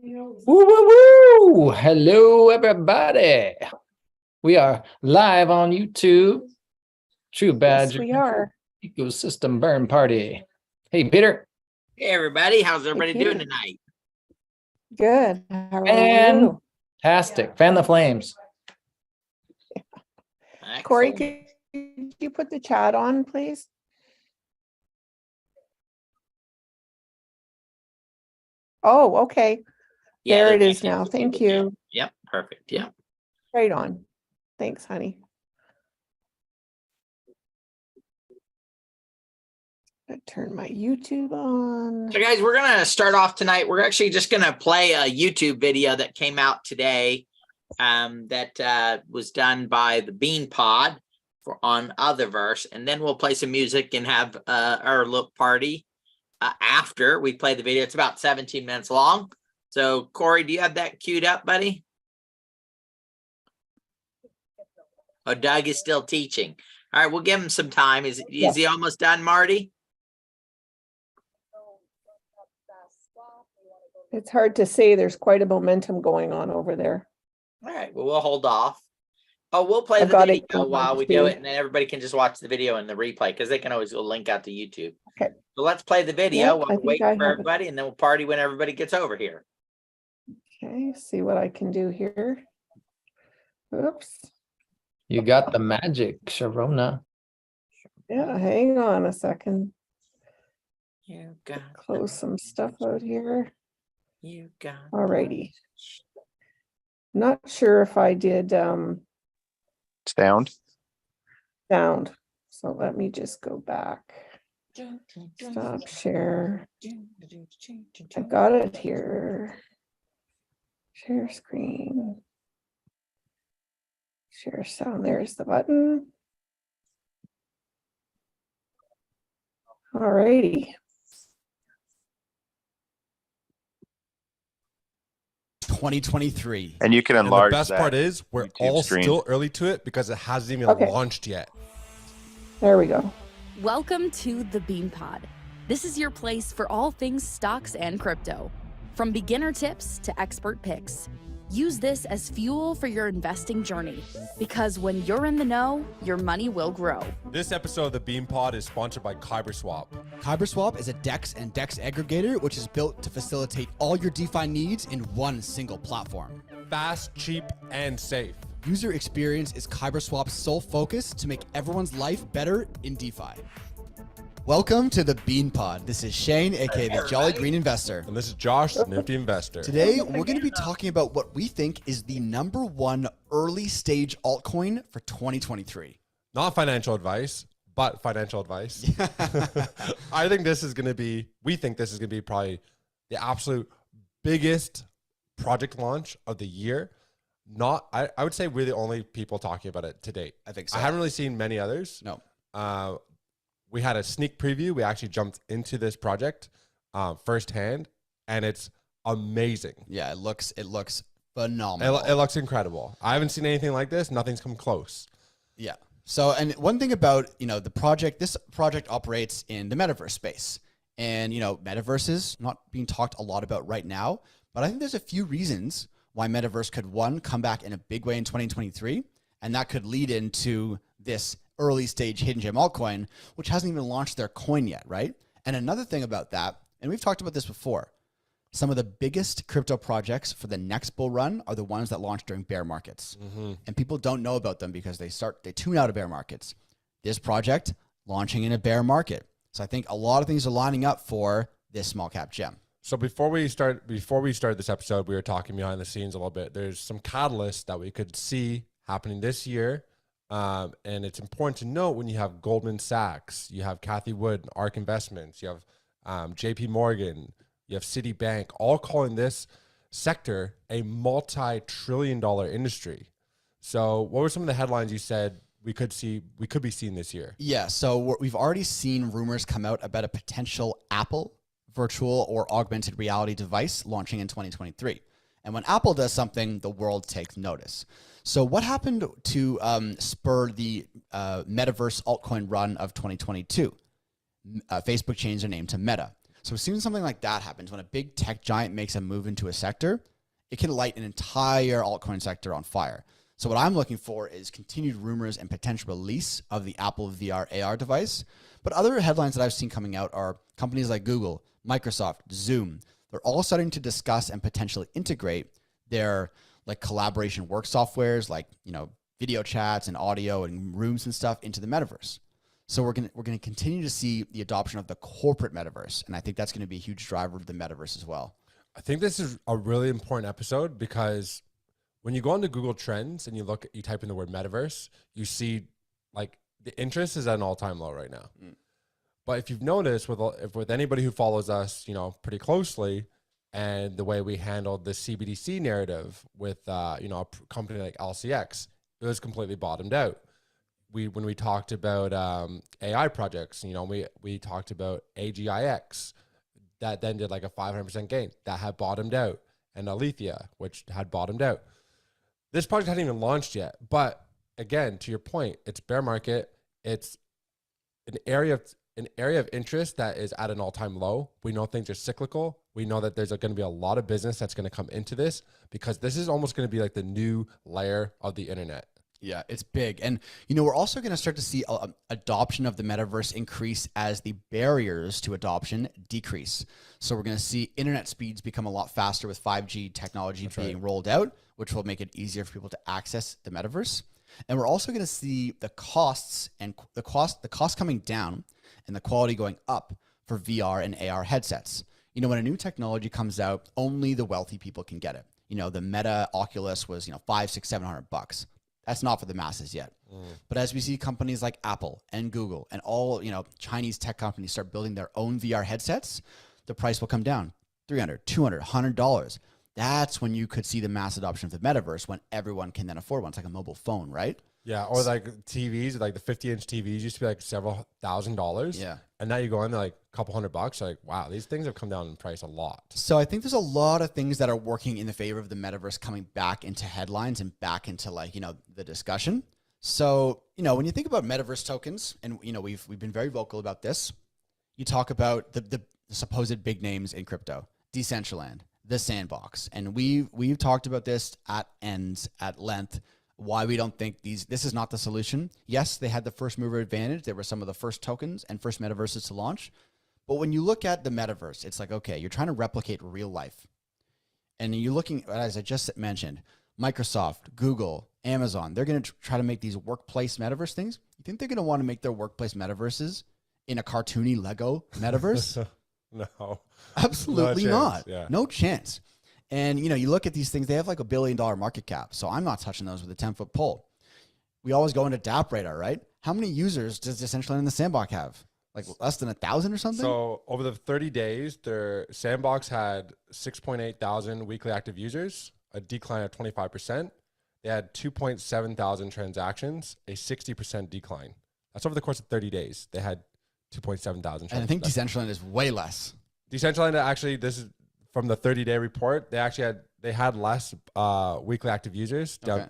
Woo, woo, woo. Hello, everybody. We are live on YouTube. TruBadger. Yes, we are. Ecosystem burn party. Hey, Peter. Hey, everybody. How's everybody doing tonight? Good. How are you? Fantastic. Fan the flames. Excellent. Corey, could you put the chat on, please? Oh, okay. Yeah, There it they're is now. Thank you. Yep. Perfect. Yep. Right on. Thanks, honey. I turn my YouTube on. So, guys, we're going to start off tonight. We're actually just going to play a YouTube video that came out today that was done by the Bean Pod on Otherverse. And then we'll play some music and have our look party after we play the video. It's about 17 minutes long. So, Corey, do you have that queued up, buddy? Oh, Doug is still teaching. All right, we'll give him some time. Is he almost done, Marty? It's hard to say. There's quite a momentum going on over there. All right, well, we'll hold off. Oh, we'll play the video while we do it, and then everybody can just watch the video and the replay because they can always go link out to YouTube. Okay. So let's play the video while we wait for everybody, it. and then we'll party when everybody gets over here. Okay, see what I can do here. Oops. You got the magic, Sharona. Yeah, hang on a second. You got Close some stuff out here. You got Alrighty. Not sure if I did sound. So let me just go back. Stop share. I got it here. Share screen. Share sound. There's the button. Alrighty. 2023. And you can enlarge the best part is we're YouTube all screen. still early to it because it hasn't even launched yet. There we go. Welcome to the Bean Pod. This is your place for all things stocks and crypto. From beginner tips to expert picks. Use this as fuel for your investing journey because when you're in the know, your money will grow. This episode of the Bean Pod is sponsored by KyberSwap. KyberSwap is a DEX and DEX aggregator which is built to facilitate all your DeFi needs in one single platform. Fast, cheap, and safe. User experience is KyberSwap's sole focus to make everyone's life better in DeFi. Welcome to the Bean Pod. This is Shane, aka the Jolly Green Investor. And this is Josh, the Nifty Investor. Today, we're going to be talking about what we think is the #1 early stage altcoin for 2023. Not financial advice, but financial advice. I think this is going to be, we think this is going to be probably the absolute biggest project launch of the year. I would say we're the only people talking about it to date. I think so. I haven't really seen many others. No. We had a sneak preview. We actually jumped into this project firsthand, and it's amazing. Yeah, it looks phenomenal. It looks incredible. I haven't seen anything like this. Nothing's come close. Yeah. So, and one thing about, the project, this project operates in the metaverse space. And, metaverse is not being talked a lot about right now, but I think there's a few reasons why metaverse could, one, come back in a big way in 2023, and that could lead into this early stage hidden gem altcoin, which hasn't even launched their coin yet, right? And another thing about that, and we've talked about this before, some of the biggest crypto projects for the next bull run are the ones that launch during bear markets. Mm-hmm. And people don't know about them because they tune out of bear markets. This project launching in a bear market. So I think a lot of things are lining up for this small cap gem. So before we start this episode, we were talking behind the scenes a little bit. There's some catalysts that we could see happening this year. And it's important to note when you have Goldman Sachs, you have Cathie Wood, ARK Investments, you have JP Morgan, you have Citibank, all calling this sector a multi-trillion-dollar industry. So what were some of the headlines you said we could be seeing this year? Yeah, so we've already seen rumors come out about a potential Apple virtual or augmented reality device launching in 2023. And when Apple does something, the world takes notice. So what happened to spur the metaverse altcoin run of 2022? Facebook changed their name to Meta. So as soon as something like that happens, when a big tech giant makes a move into a sector, it can light an entire altcoin sector on fire. So what I'm looking for is continued rumors and potential release of the Apple VR AR device. But other headlines that I've seen coming out are companies like Google, Microsoft, Zoom. They're all starting to discuss and potentially integrate their like collaboration work softwares, like, you know, video chats and audio and rooms and stuff into the metaverse. So we're gonna continue to see the adoption of the corporate metaverse, and I think that's going to be a huge driver of the metaverse as well. I think this is a really important episode because when you go onto Google Trends and you type in the word metaverse, you see like the interest is at an all-time low right now. But if you've noticed with anybody who follows us, you know, pretty closely, and the way we handled the CBDC narrative with you know, a company like LCX, it was completely bottomed out. When we talked about AI projects, you know, we talked about AGIX that then did like a 500% gain that had bottomed out, and Alethea, which had bottomed out. This project hadn't even launched yet, but again, to your point, it's bear market. It's an area of interest that is at an all-time low. We know things are cyclical. We know that there's going to be a lot of business that's going to come into this because this is almost going to be like the new layer of the internet. Yeah, it's big. And, you know, we're also going to start to see adoption of the metaverse increase as the barriers to adoption decrease. So we're going to see internet speeds become a lot faster with 5G technology being rolled out, which will make it easier for people to access the metaverse. And we're also going to see the costs and the cost coming down and the quality going up for VR and AR headsets. You know, when a new technology comes out, only the wealthy people can get it. You know, the Meta Oculus was, you know, $500, $600, $700. That's not for the masses yet. But as we see companies like Apple and Google and all, you know, Chinese tech companies start building their own VR headsets, the price will come down $300, $200, $100. That's when you could see the mass adoption of the metaverse, when everyone can then afford one. It's like a mobile phone, right? Yeah, or like TVs, like the 50-inch TVs used to be like several $1,000s. Yeah. And now you go in, they're like a couple $100. You're like, wow, these things have come down in price a lot. So I think there's a lot of things that are working in the favor of the metaverse coming back into headlines and back into, like, you know, the discussion. So, you know, when you think about metaverse tokens, and, you know, we've been very vocal about this, you talk about the supposed big names in crypto, Decentraland, the Sandbox. And we've talked about this at length, why we don't think this is not the solution. Yes, they had the first mover advantage. They were some of the first tokens and first metaverses to launch. But when you look at the metaverse, it's like, okay, you're trying to replicate real life. And you're looking, as I just mentioned, Microsoft, Google, Amazon, they're going to try to make these workplace metaverse things. You think they're going to want to make their workplace metaverses in a cartoony Lego metaverse? No. Absolutely not. Yeah. No chance. And, you know, you look at these things, they have like $1 billion market cap. So I'm not touching those with a 10-foot pole. We always go into DApp radar, right? How many users does Decentraland and the Sandbox have? Like less than 1,000 or something? So over the 30 days, their Sandbox had 6.8 thousand weekly active users, a decline of 25%. They had 2.7 thousand transactions, a 60% decline. That's over the course of 30 days. They had 2.7 thousand transactions. And I think Decentraland is way less. Decentraland, actually, this is from the 30-day report. They had less weekly active users, down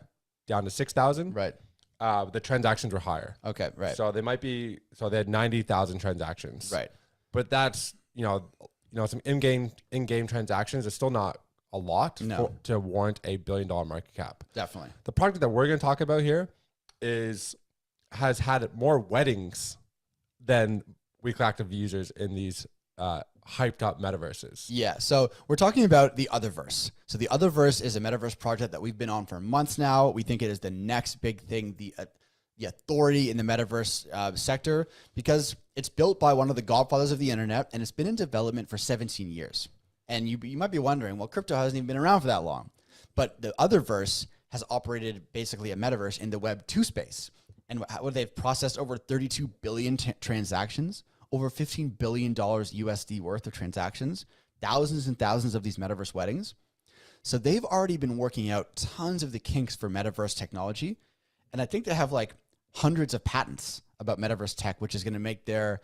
to 6,000. Right. The transactions were higher. Okay, right. So they had 90,000 transactions. Right. But that's, you know, some in-game transactions is still not a lot to warrant $1 billion market cap. Definitely. The project that we're going to talk about here has had more weddings than weekly active users in these hyped up metaverses. Yeah. So we're talking about the Otherverse. So the Otherverse is a metaverse project that we've been on for months now. We think it is the next big thing, the authority in the metaverse sector, because it's built by one of the godfathers of the internet, and it's been in development for 17 years. And you might be wondering, well, crypto hasn't even been around for that long. But the Otherverse has operated basically a metaverse in the Web 2 space. And what they've processed over 32 billion transactions, over $15 billion USD worth of transactions, thousands and thousands of these metaverse weddings. So they've already been working out tons of the kinks for metaverse technology. And I think they have like hundreds of patents about metaverse tech, which is going to make their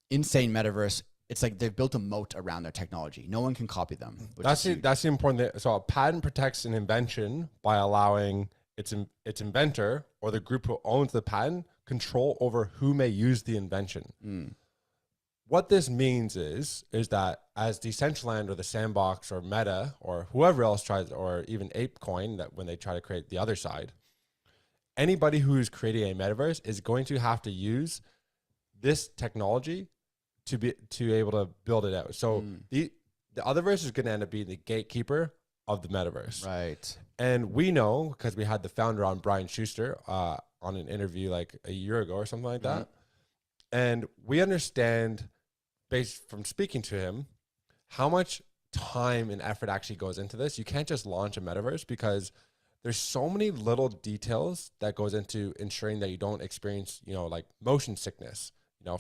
insane metaverse. It's like they've built a moat around their technology. No one can copy them. That's the important thing. So a patent protects an invention by allowing its inventor or the group who owns the patent control over who may use the invention. what this means is that as Decentraland or the Sandbox or Meta or whoever else tries, or even ApeCoin, that when they try to create the other side, anybody who is creating a metaverse is going to have to use this technology to be able to build it out. So the Otherverse is going to end up being the gatekeeper of the metaverse. Right. And we know, because we had the founder on, Brian Schuster, on an interview like a year ago or something like that. And we understand, based from speaking to him, how much time and effort actually goes into this. You can't just launch a metaverse because there's so many little details that goes into ensuring that you don't experience, like motion sickness,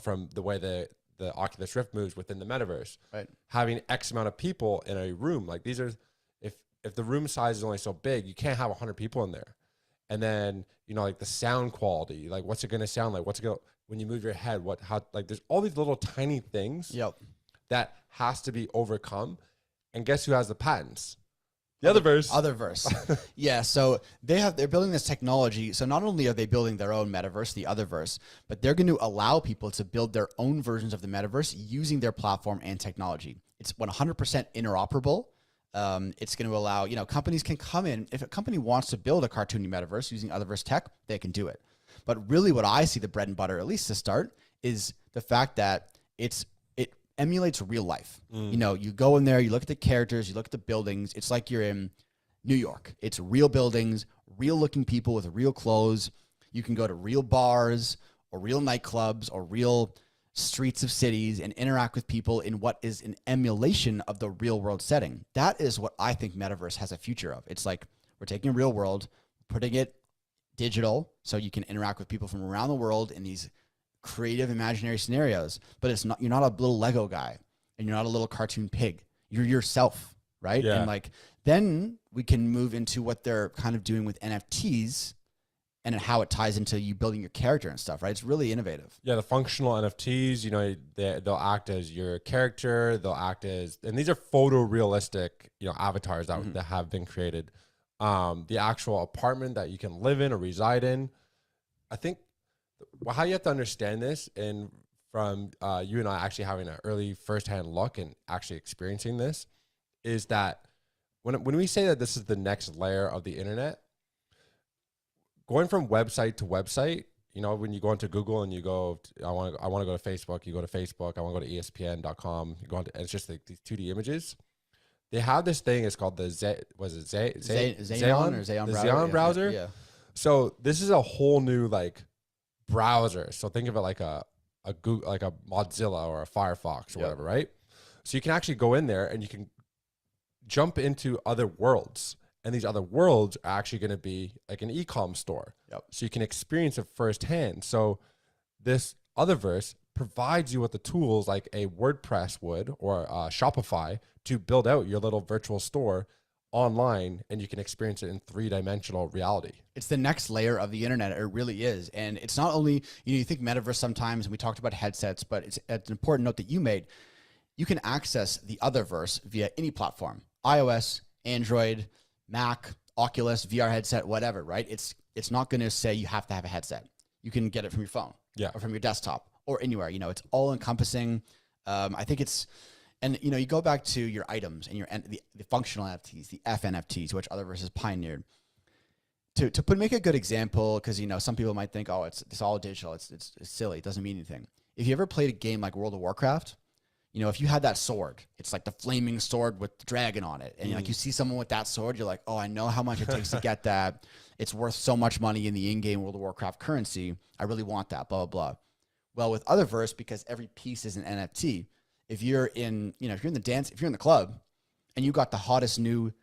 from the way the Oculus Rift moves within the metaverse. Right. Having X amount of people in a room, like these are, if the room size is only so big, you can't have 100 people in there. And then, like the sound quality, like what's it going to sound like? When you move your head, there's all these little tiny things that has to be overcome. And guess who has the patents? The Otherverse. Yeah. So they're building this technology. So not only are they building their own metaverse, the Otherverse, but they're going to allow people to build their own versions of the metaverse using their platform and technology. It's 100% interoperable. It's going to allow, companies can come in. If a company wants to build a cartoony metaverse using Otherverse tech, they can do it. But really what I see the bread and butter, at least to start, is the fact that it emulates real life. You go in there, you look at the characters, you look at the buildings. It's like you're in New York. It's real buildings, real looking people with real clothes. You can go to real bars or real nightclubs or real streets of cities and interact with people in what is an emulation of the real world setting. That is what I think metaverse has a future of. It's like we're taking real world, putting it digital so you can interact with people from around the world in these creative imaginary scenarios, but you're not a little Lego guy and you're not a little cartoon pig. You're yourself, right? Yeah. And then we can move into what they're kind of doing with NFTs and how it ties into you building your character and stuff, right? It's really innovative. Yeah, the functional NFTs, they'll act as your character. They'll act as, and these are photorealistic, avatars that have been created. The actual apartment that you can live in or reside in. I think how you have to understand this, and from you and I actually having an early firsthand look and actually experiencing this, is that when we say that this is the next layer of the internet, going from website to website, when you go into Google and you go, I want to go to Facebook, you go to Facebook, I want to go to ESPN.com, you go into, and it's just like these 2D images. They have this thing, it's called the Xeon Xeon browser. Yeah. So this is a whole new browser. So think of it like a Google, like a Mozilla or a Firefox or whatever, right? So you can actually go in there and you can jump into other worlds. And these other worlds are actually going to be like an e-com store. So you can experience it firsthand. So this Otherverse provides you with the tools like a WordPress would or Shopify to build out your little virtual store online, and you can experience it in 3-dimensional reality. It's the next layer of the internet. It really is. And it's not only, you think metaverse sometimes, and we talked about headsets, but it's an important note that you made. You can access the Otherverse via any platform, iOS, Android, Mac, Oculus, VR headset, whatever, right? It's not going to say you have to have a headset. You can get it from your phone or from your desktop or anywhere. It's all encompassing. I think it's, and you go back to your items and the functional NFTs, the FNFTs, which Otherverse has pioneered. To make a good example, because some people might think, oh, it's all digital, it's silly, it doesn't mean anything. If you ever played a game like World of Warcraft, if you had that sword, it's like the flaming sword with the dragon on it, and you see someone with that sword, you're like, oh, I know how much it takes to get that. It's worth so much money in the in-game World of Warcraft currency. I really want that. Blah blah blah. Well, with Otherverse, because every piece is an NFT. If you're in, if you're in the dance, if you're in the club and you got the hottest new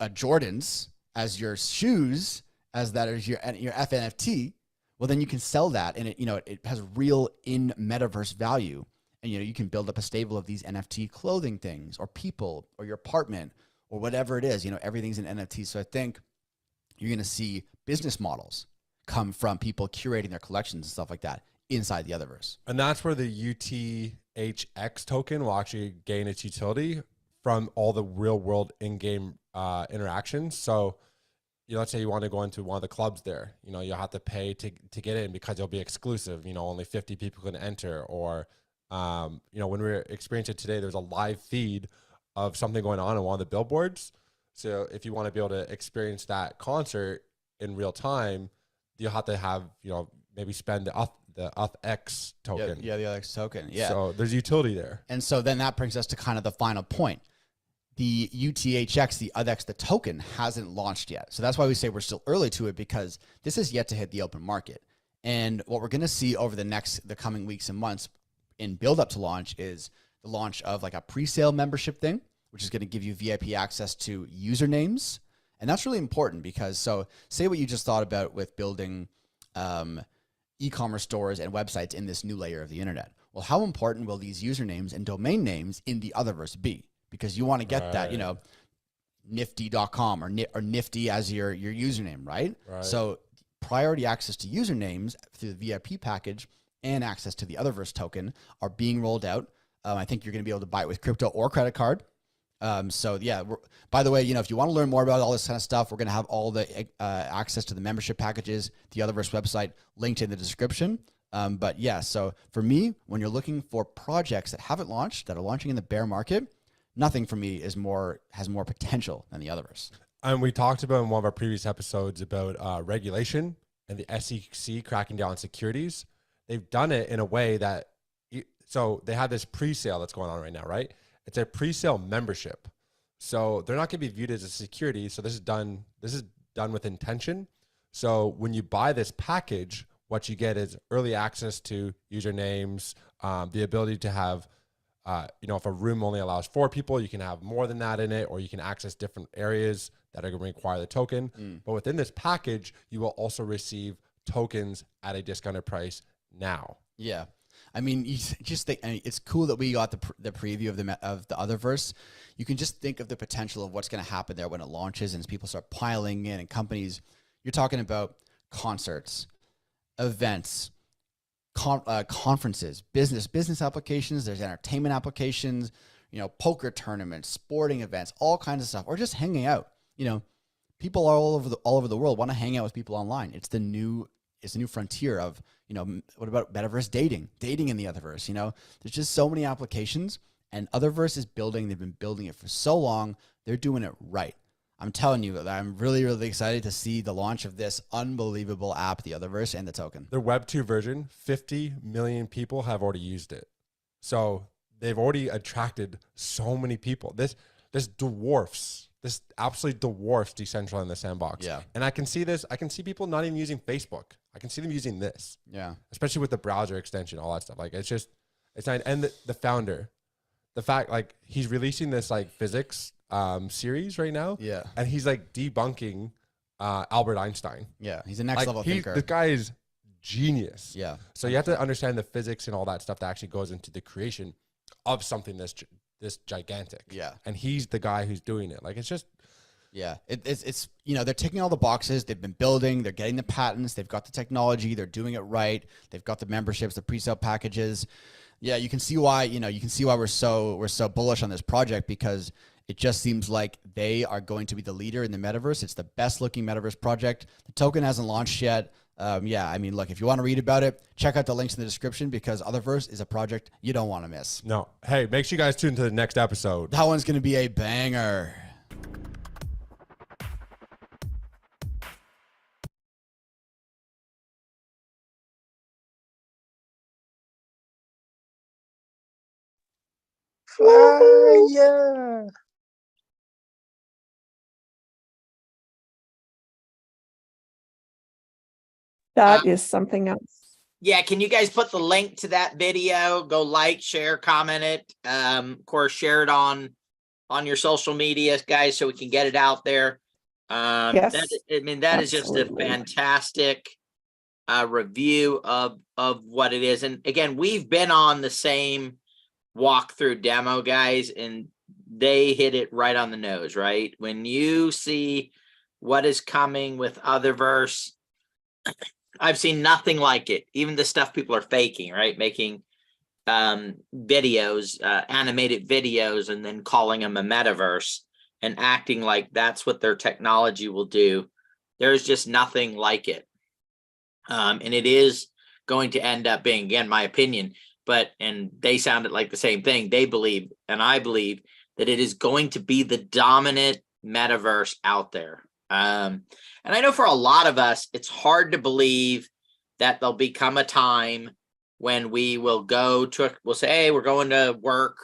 Jordans as your shoes, as that is your FNFT, well, then you can sell that. And it has real in metaverse value. And, you can build up a stable of these NFT clothing things or people or your apartment or whatever it is, everything's an NFT. So I think you're going to see business models come from people curating their collections and stuff like that inside the Otherverse. And that's where the UTHX token will actually gain its utility from all the real world in-game interactions. So, let's say you want to go into one of the clubs there, you'll have to pay to get in because it'll be exclusive, only 50 people can enter, or You know, when we were experiencing it today, there's a live feed of something going on one of the billboards. So if you want to be able to experience that concert in real time, you'll have to have, you know, maybe spend the UthX token. Yeah, the UthX token. Yeah. So there's utility there. And so then that brings us to kind of the final point. The UTHX, the UthX, the token hasn't launched yet. So that's why we say we're still early to it, because this is yet to hit the open market. And what we're going to see over the coming weeks and months in build up to launch is the launch of like a pre-sale membership thing, which is going to give you VIP access to usernames. And that's really important because, so say what you just thought about with building e-commerce stores and websites in this new layer of the internet. Well, how important will these usernames and domain names in the Otherverse be? Because you want to get that, you know, nifty.com or nifty as your username, right? So priority access to usernames through the VIP package and access to the Otherverse token are being rolled out. I think you're going to be able to buy it with crypto or credit card. So yeah, by the way, you know, if you want to learn more about all this kind of stuff, we're going to have all the access to the membership packages, the Otherverse website linked in the description. But yeah, so for me, when you're looking for projects that haven't launched, that are launching in the bear market, nothing for me has more potential than the Otherverse. And we talked about in one of our previous episodes about regulation and the SEC cracking down on securities. They've done it in a way that, so they have this pre-sale that's going on right now, right? It's a pre-sale membership. So they're not going to be viewed as a security. So this is done with intention. So when you buy this package, what you get is early access to usernames, the ability to have, you know, if a room only allows 4 people, you can have more than that in it, or you can access different areas that are going to require the token. But within this package, you will also receive tokens at a discounted price now. Yeah. I mean, you just think, I mean, it's cool that we got the preview of the Otherverse. You can just think of the potential of what's going to happen there when it launches and as people start piling in, and companies, you're talking about concerts, events, conferences, business applications. There's entertainment applications, you know, poker tournaments, sporting events, all kinds of stuff, or just hanging out. You know, people all over the world want to hang out with people online. It's the new frontier of, you know, what about metaverse dating in the Otherverse? You know, there's just so many applications, and Otherverse is building. They've been building it for so long. They're doing it right. I'm telling you, I'm really, really excited to see the launch of this unbelievable app, the Otherverse, and the token. Their Web 2 version, 50 million people have already used it. So they've already attracted so many people. This absolutely dwarfs Decentraland in the sandbox. Yeah. And I can see this. I can see people not even using Facebook. I can see them using this. Yeah. Especially with the browser extension, all that stuff. Like, it's not, and the founder, the fact, like, he's releasing this like physics series right now. Yeah. And he's like debunking Albert Einstein. Yeah. He's a next level thinker. The guy is genius. Yeah. So you have to understand the physics and all that stuff that actually goes into the creation of something this gigantic. Yeah. And he's the guy who's doing it. Like, it's just, yeah, it's you know, they're ticking all the boxes. They've been building, they're getting the patents, they've got the technology, they're doing it right. They've got the memberships, the pre-sale packages. Yeah, you can see why we're so bullish on this project, because it just seems like they are going to be the leader in the metaverse. It's the best looking metaverse project. The token hasn't launched yet. Yeah, I mean, look, if you want to read about it, check out the links in the description, because Otherverse is a project you don't want to miss. no. Hey, make sure you guys tune into the next episode. That one's going to be a banger. Fire! That is something else. Yeah, can you guys put the link to that video? Go like, share, comment it. Of course, share it on your social media, guys, so we can get it out there. Yes, that is just a absolutely. fantastic review of what it is. And again, we've been on the same walkthrough demo, guys, and they hit it right on the nose, right? When you see what is coming with Otherverse, I've seen nothing like it. Even the stuff people are faking, right? Making videos, animated videos, and then calling them a metaverse and acting like that's what their technology will do. There's just nothing like it. And it is going to end up being, again, my opinion, and they sounded like the same thing. They believe, and I believe, that it is going to be the dominant metaverse out there. And I know for a lot of us, it's hard to believe that there'll become a time when we will go to, we'll say, hey, we're going to work,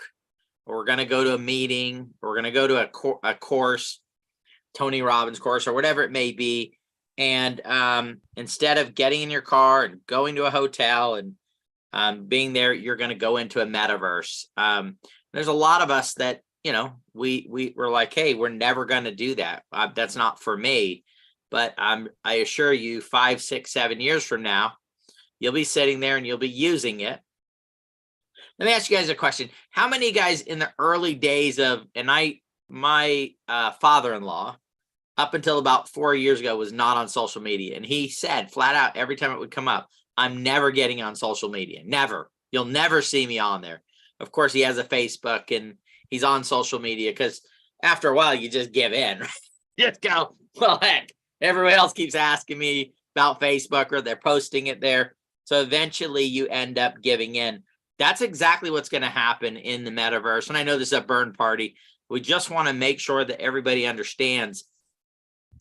or we're going to go to a meeting, or we're going to go to a course, Tony Robbins course, or whatever it may be. And instead of getting in your car and going to a hotel and being there, you're going to go into a metaverse. There's a lot of us that, you know, we're like, hey, we're never going to do that. That's not for me. But I assure you, 5, 6, 7 years from now, you'll be sitting there and you'll be using it. Let me ask you guys a question. How many guys in the early days of, and my father-in-law, up until about 4 years ago, was not on social media. And he said flat out every time it would come up, I'm never getting on social media. Never. You'll never see me on there. Of course, he has a Facebook and he's on social media because after a while, you just give in. Right? Just go, well, heck, everybody else keeps asking me about Facebook or they're posting it there. So eventually you end up giving in. That's exactly what's going to happen in the metaverse. And I know this is a burn party. We just want to make sure that everybody understands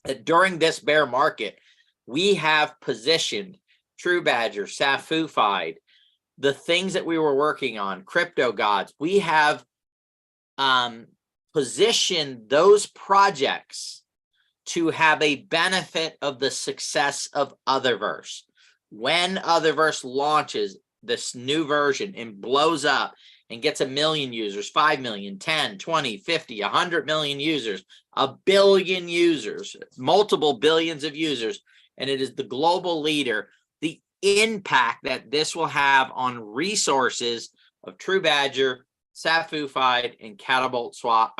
that during this bear market, we have positioned TruBadger, Safufied, the things that we were working on, Crypto Gods. We have positioned those projects to have a benefit of the success of Otherverse. When Otherverse launches this new version and blows up and gets 1 million users, 5 million, 10, 20, 50, 100 million users, 1 billion users, multiple billions of users, and it is the global leader, the impact that this will have on resources of TruBadger, Safufied, and Catapult Swap,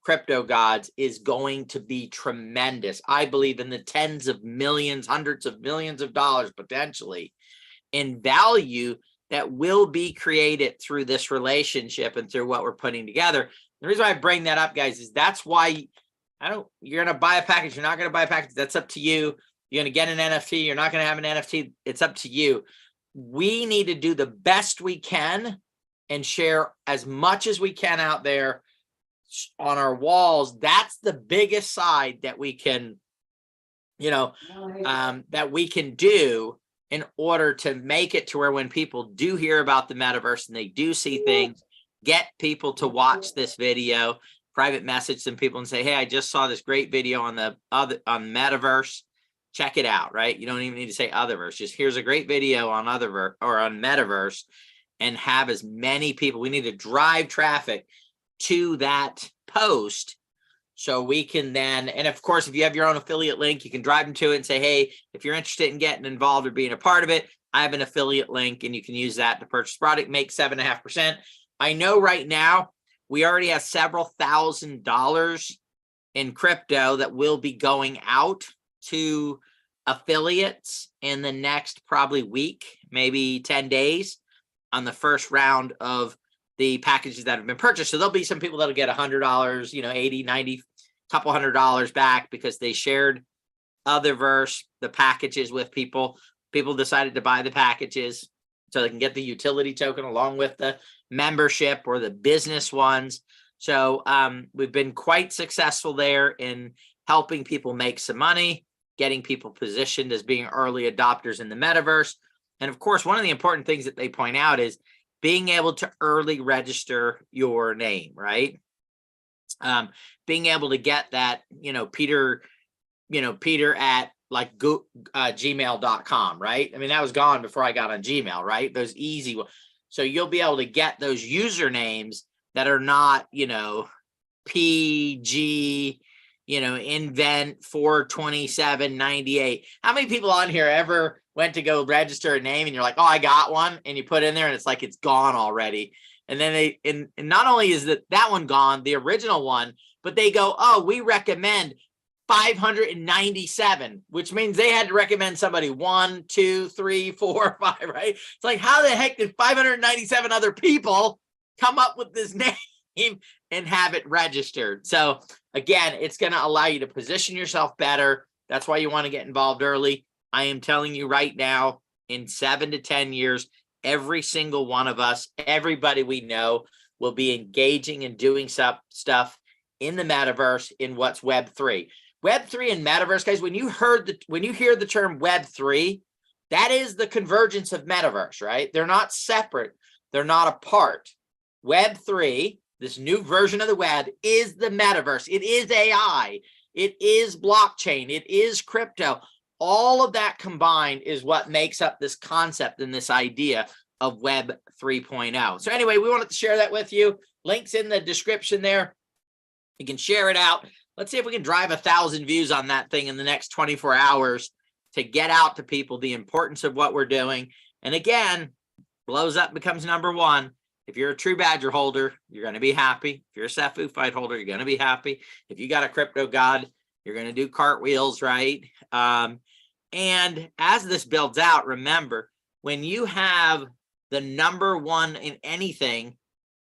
Crypto Gods is going to be tremendous. I believe in the tens of millions, hundreds of millions of dollars potentially in value that will be created through this relationship and through what we're putting together. The reason why I bring that up, guys, is that's why you're going to buy a package. You're not going to buy a package. That's up to you. You're going to get an NFT. You're not going to have an NFT. It's up to you. We need to do the best we can and share as much as we can out there on our walls. That's the biggest side that we can, that we can do in order to make it to where when people do hear about the metaverse and they do see things, get people to watch this video, private message some people and say, hey, I just saw this great video on metaverse. Check it out, right? You don't even need to say Otherverse. Just here's a great video on Otherverse or on metaverse, and have as many people. We need to drive traffic to that post so we can then, and of course, if you have your own affiliate link, you can drive them to it and say, hey, if you're interested in getting involved or being a part of it, I have an affiliate link and you can use that to purchase product, make 7.5%. I know right now we already have several $1,000s in crypto that will be going out to affiliates in the next probably week, maybe 10 days on the first round of the packages that have been purchased. So there'll be some people that'll get $100, 80, 90, couple $100 back because they shared Otherverse, the packages with people. People decided to buy the packages so they can get the utility token along with the membership or the business ones. So we've been quite successful there in helping people make some money, getting people positioned as being early adopters in the metaverse. And of course, one of the important things that they point out is being able to early register your name, right? Being able to get that, Peter at like gmail.com, right? I mean, that was gone before I got on Gmail, right? Those easy ones. So you'll be able to get those usernames that are not, PG, invent 42798. How many people on here ever went to go register a name and you're like, oh, I got one, and you put it in there and it's like it's gone already? And then and not only is that one gone, the original one, but they go, oh, we recommend 597, which means they had to recommend somebody 1, 2, 3, 4, 5, right? It's like, how the heck did 597 other people come up with this name and have it registered? So again, it's going to allow you to position yourself better. That's why you want to get involved early. I am telling you right now, in 7 to 10 years, every single one of us, everybody we know, will be engaging and doing stuff in the metaverse in what's Web3. Web3 and metaverse, guys, when you hear the term Web3, that is the convergence of metaverse, right? They're not separate. They're not apart. Web3, this new version of the web, is the metaverse. It is AI. It is blockchain. It is crypto. All of that combined is what makes up this concept and this idea of Web 3.0. So anyway, we wanted to share that with you. Links in the description there. You can share it out. Let's see if we can drive 1,000 views on that thing in the next 24 hours to get out to people the importance of what we're doing. And again, blows up becomes number one. If you're a TruBadger holder, you're going to be happy. If you're a Safu Fight holder, you're going to be happy. If you got a crypto god, you're going to do cartwheels, right? And as this builds out, remember, when you have the number one in anything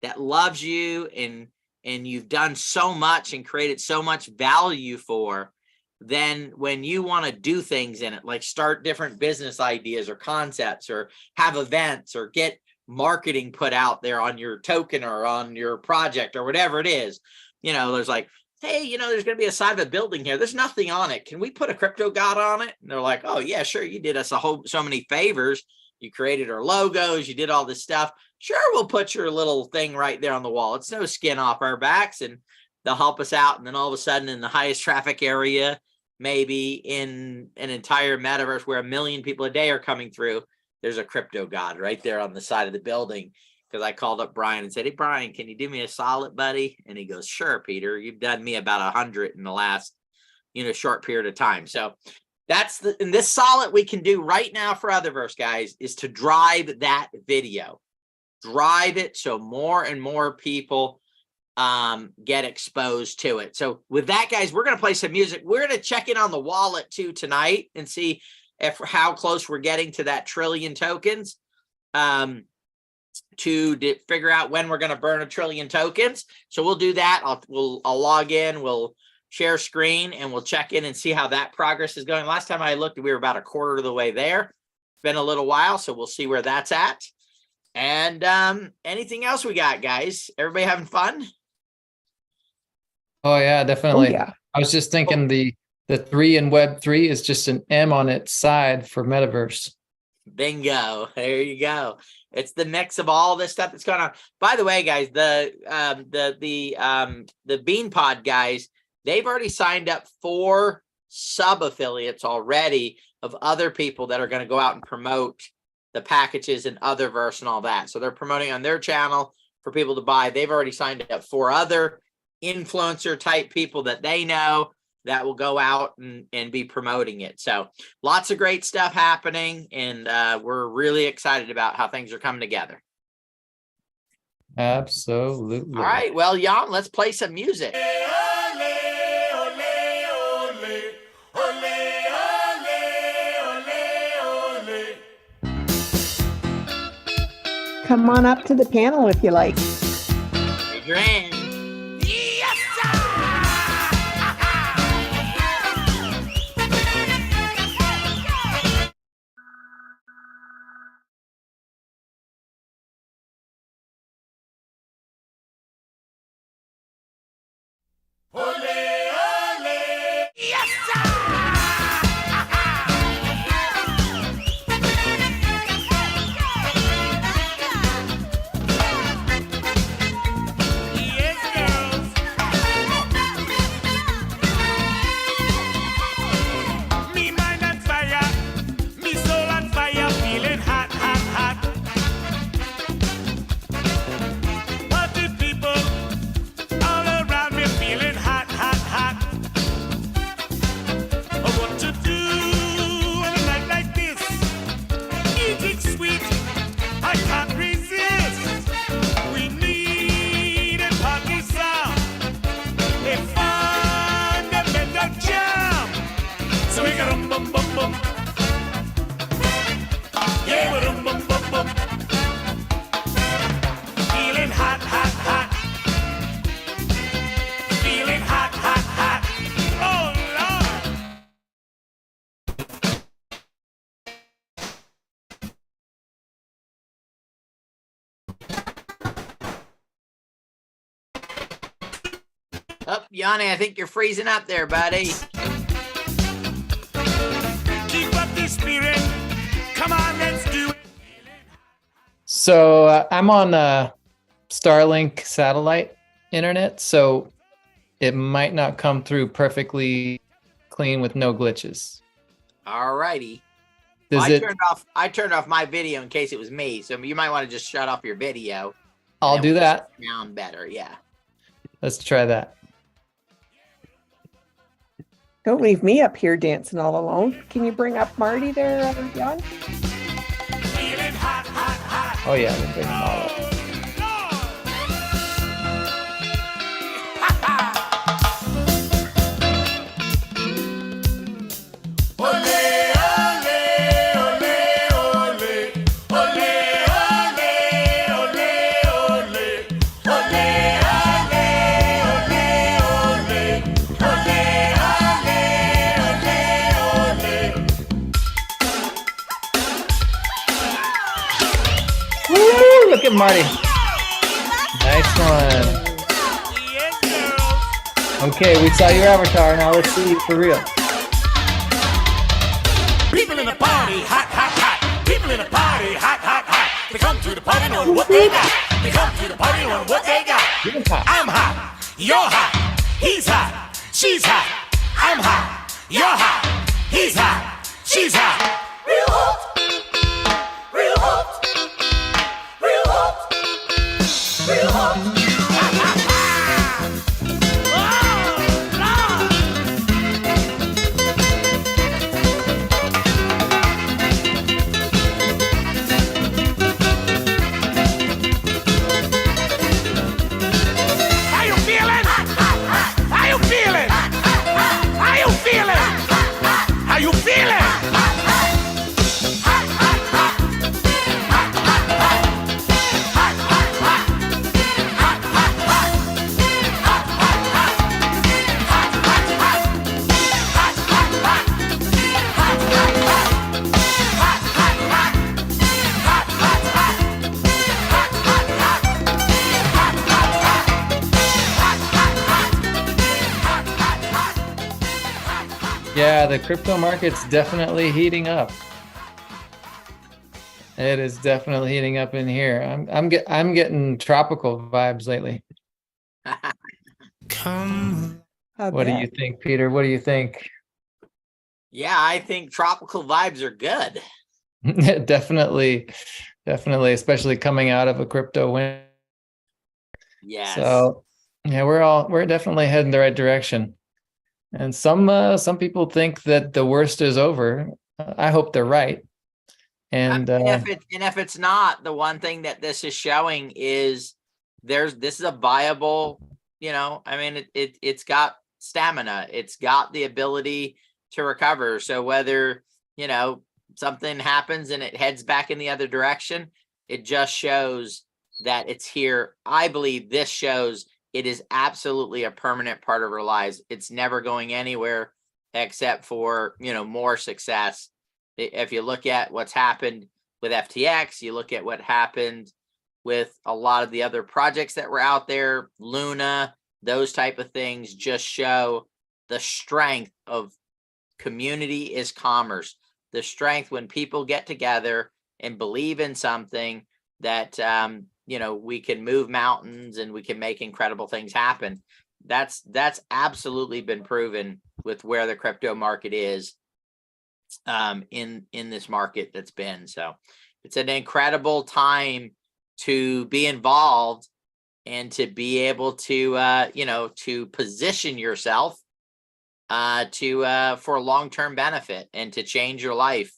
that loves you and you've done so much and created so much value for, then when you want to do things in it, like start different business ideas or concepts or have events or get marketing put out there on your token or on your project or whatever it is, there's like, hey, there's going to be a side of a building here. There's nothing on it. Can we put a crypto god on it? And they're like, oh yeah, sure. You did us so many favors. You created our logos. You did all this stuff. Sure, we'll put your little thing right there on the wall. It's no skin off our backs, and they'll help us out. And then all of a sudden in the highest traffic area, maybe in an entire metaverse where 1 million people a day are coming through, there's a crypto god right there on the side of the building. Because I called up Brian and said, hey, Brian, can you do me a solid, buddy? And he goes, sure, Peter. You've done me about 100 in the last, short period of time. So and this solid we can do right now for Otherverse, guys, is to drive that video. Drive it so more and more people get exposed to it. So with that, guys, we're going to play some music. We're going to check in on the wallet too tonight and see how close we're getting to that 1 trillion tokens. To figure out when we're going to burn 1 trillion tokens. So we'll do that. I'll log in, we'll share screen, and we'll check in and see how that progress is going. Last time I looked, we were about 1/4 of the way there. It's been a little while, so we'll see where that's at. And anything else we got, guys? Everybody having fun? Oh yeah, definitely. Oh, yeah. I was just thinking the 3 in Web3 is just an M on its side for metaverse. Bingo. There you go. It's the mix of all this stuff that's going on. By the way, guys, the BeanPod guys, they've already signed up 4 sub-affiliates already of other people that are going to go out and promote the packages and Otherverse and all that. So they're promoting on their channel for people to buy. They've already signed up 4 other influencer type people that they know that will go out and be promoting it. So lots of great stuff happening, and we're really excited about how things are coming together. Absolutely. All right, well, Jan, let's play some music. Come on up to the panel if you like. Raise your hand. Up, Yanni, I think you're freezing up there, buddy. Keep up the spirit. Come on, let's do it. So I'm on Starlink satellite internet, so it might not come through perfectly clean with no glitches. All righty. Does I turned off my video in case it was me, so you might want to just shut off your video. I'll do that. Sound better, yeah. Let's try that. Don't leave me up here dancing all alone. Can you bring up Marty there, Jan? Feeling hot, hot, hot. Oh yeah, we'll bring them all up. Woo, look at Marty. Nice one. Okay, we saw your avatar. Now let's see for real. People in the party, hot, hot, hot. People in the party, hot, hot, hot. They come to the party knowing what they got. They come to the party knowing what they got. You're hot. I'm hot, you're hot, he's hot, she's hot. I'm hot, you're hot, he's hot, she's hot. Real hot, real hot, real hot, real hot. How you feeling? How you feeling? How you feeling? How you feeling? Yeah, the crypto market's definitely heating up. It is definitely heating up in here. I'm getting tropical vibes lately. Come. What do you think, Peter? What do you think? Yeah, I think tropical vibes are good. Definitely, especially coming out of a crypto win. Yes. So yeah, we're definitely heading the right direction. And some people think that the worst is over. I hope they're right. And if it's not, the one thing that this is showing is this is a viable, I mean, it's got stamina, it's got the ability to recover. So whether, something happens and it heads back in the other direction, it just shows that it's here. I believe this shows it is absolutely a permanent part of our lives. It's never going anywhere except for, more success. If you look at what's happened with FTX, you look at what happened with a lot of the other projects that were out there, Luna, those type of things just show the strength of community is commerce. The strength when people get together and believe in something that, we can move mountains and we can make incredible things happen. That's absolutely been proven with where the crypto market is in this market that's been. So it's an incredible time to be involved and to be able to to position yourself for long-term benefit and to change your life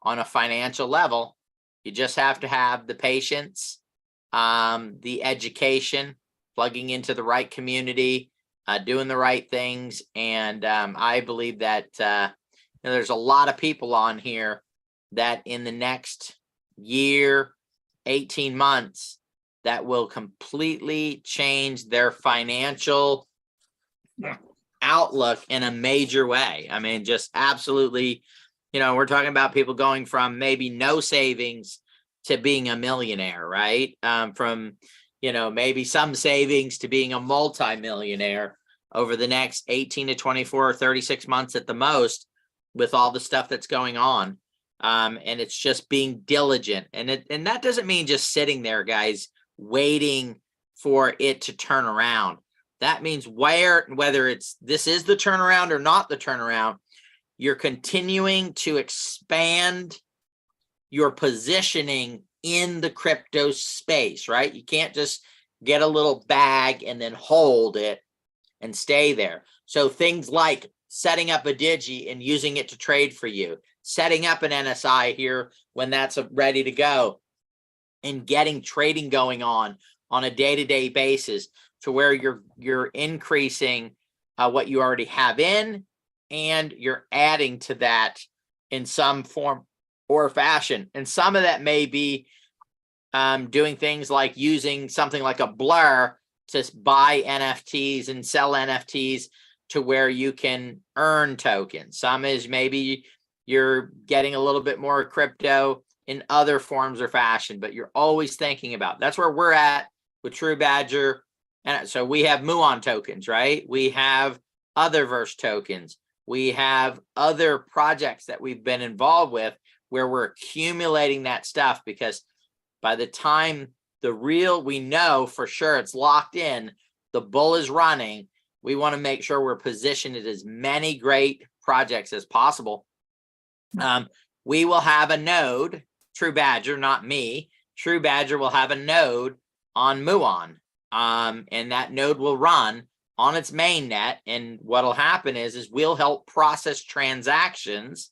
on a financial level. You just have to have the patience, the education, plugging into the right community, doing the right things. And I believe that there's a lot of people on here that in the next year, 18 months, that will completely change their financial outlook in a major way. I mean, just absolutely, we're talking about people going from maybe no savings to being a millionaire, right? From, maybe some savings to being a multi-millionaire. over the next 18 to 24 or 36 months at the most with all the stuff that's going on. And it's just being diligent. And that doesn't mean just sitting there, guys, waiting for it to turn around. That means whether this is the turnaround or not the turnaround, you're continuing to expand your positioning in the crypto space, right? You can't just get a little bag and then hold it and stay there. So things like setting up a Digi and using it to trade for you, setting up an NSI here when that's ready to go, and getting trading going on a day-to-day basis to where you're increasing what you already have in, and you're adding to that in some form or fashion. And some of that may be doing things like using something like a Blur to buy NFTs and sell NFTs to where you can earn tokens. Some is maybe you're getting a little bit more crypto in other forms or fashion, but you're always thinking about. That's where we're at with TruBadger. And so we have Muon tokens, right? We have Otherverse tokens. We have other projects that we've been involved with where we're accumulating that stuff, because by the time we know for sure it's locked in, the bull is running, we want to make sure we're positioned at as many great projects as possible. We will have a node, TruBadger, not me. TruBadger will have a node on Muon, and that node will run on its main net. And what'll happen is we'll help process transactions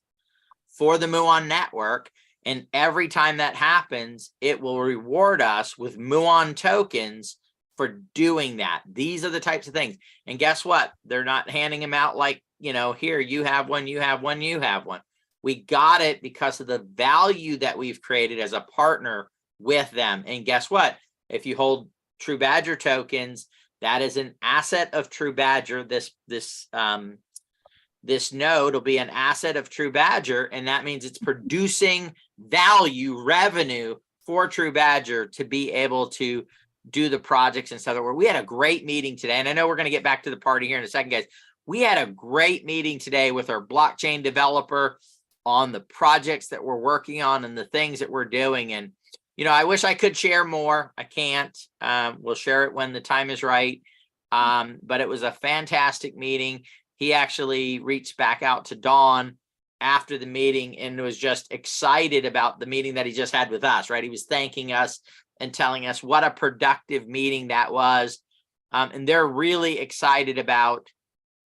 for the Muon network. And every time that happens, it will reward us with Muon tokens for doing that. These are the types of things. And guess what? They're not handing them out like, here, you have one, you have one, you have one. We got it because of the value that we've created as a partner with them. And guess what? If you hold TruBadger tokens, that is an asset of TruBadger. This node will be an asset of TruBadger, and that means it's producing value, revenue for TruBadger to be able to do the projects and stuff. We had a great meeting today, and I know we're going to get back to the party here in a second, guys. We had a great meeting today with our blockchain developer on the projects that we're working on and the things that we're doing. And, I wish I could share more. I can't. We'll share it when the time is right. But it was a fantastic meeting. He actually reached back out to Dawn after the meeting and was just excited about the meeting that he just had with us, right? He was thanking us and telling us what a productive meeting that was. And they're really excited about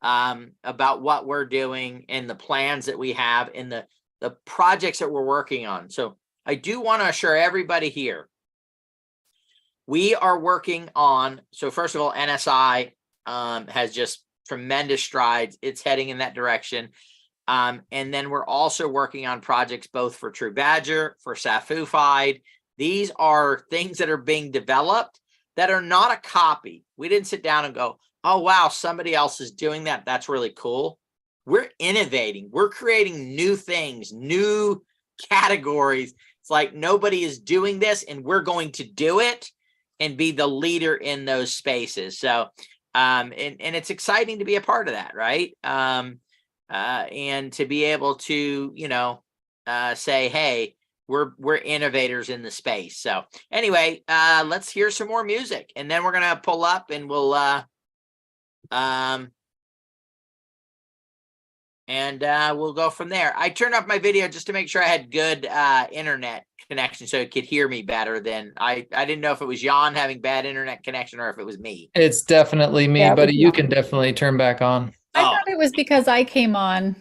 what we're doing and the plans that we have and the projects that we're working on. So I do want to assure everybody here, we are working on, so first of all, NSI has just tremendous strides. It's heading in that direction. And then we're also working on projects both for TruBadger, for Safufied. These are things that are being developed that are not a copy. We didn't sit down and go, oh, wow, somebody else is doing that. That's really cool. We're innovating. We're creating new things, new categories. It's like nobody is doing this, and we're going to do it and be the leader in those spaces. So, and it's exciting to be a part of that, right? And to be able to, say, hey, we're innovators in the space. So anyway, let's hear some more music, and then we're gonna pull up and we'll go from there. I turned off my video just to make sure I had good internet connection so it could hear me better. Than I didn't know if it was Jan having bad internet connection or if it was me. It's definitely me, buddy. You can definitely turn back on. I thought it was because I came on.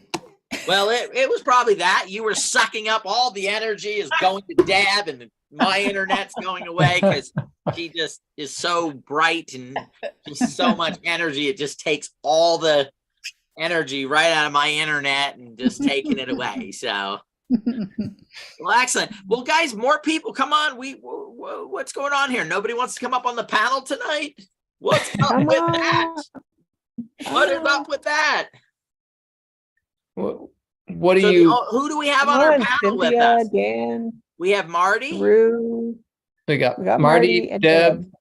Well, it was probably that. You were sucking up all the energy, is going to Dab, and my internet's going away because she just is so bright and just so much energy. It just takes all the energy right out of my internet and just taking it away. So, well, excellent. Well, guys, more people, come on. What's going on here? Nobody wants to come up on the panel tonight? What's up with that? What is up with that? What do you? Who do we have on our panel with us? Dan, we have Marty. Drew. We got Marty Marty, and Deb.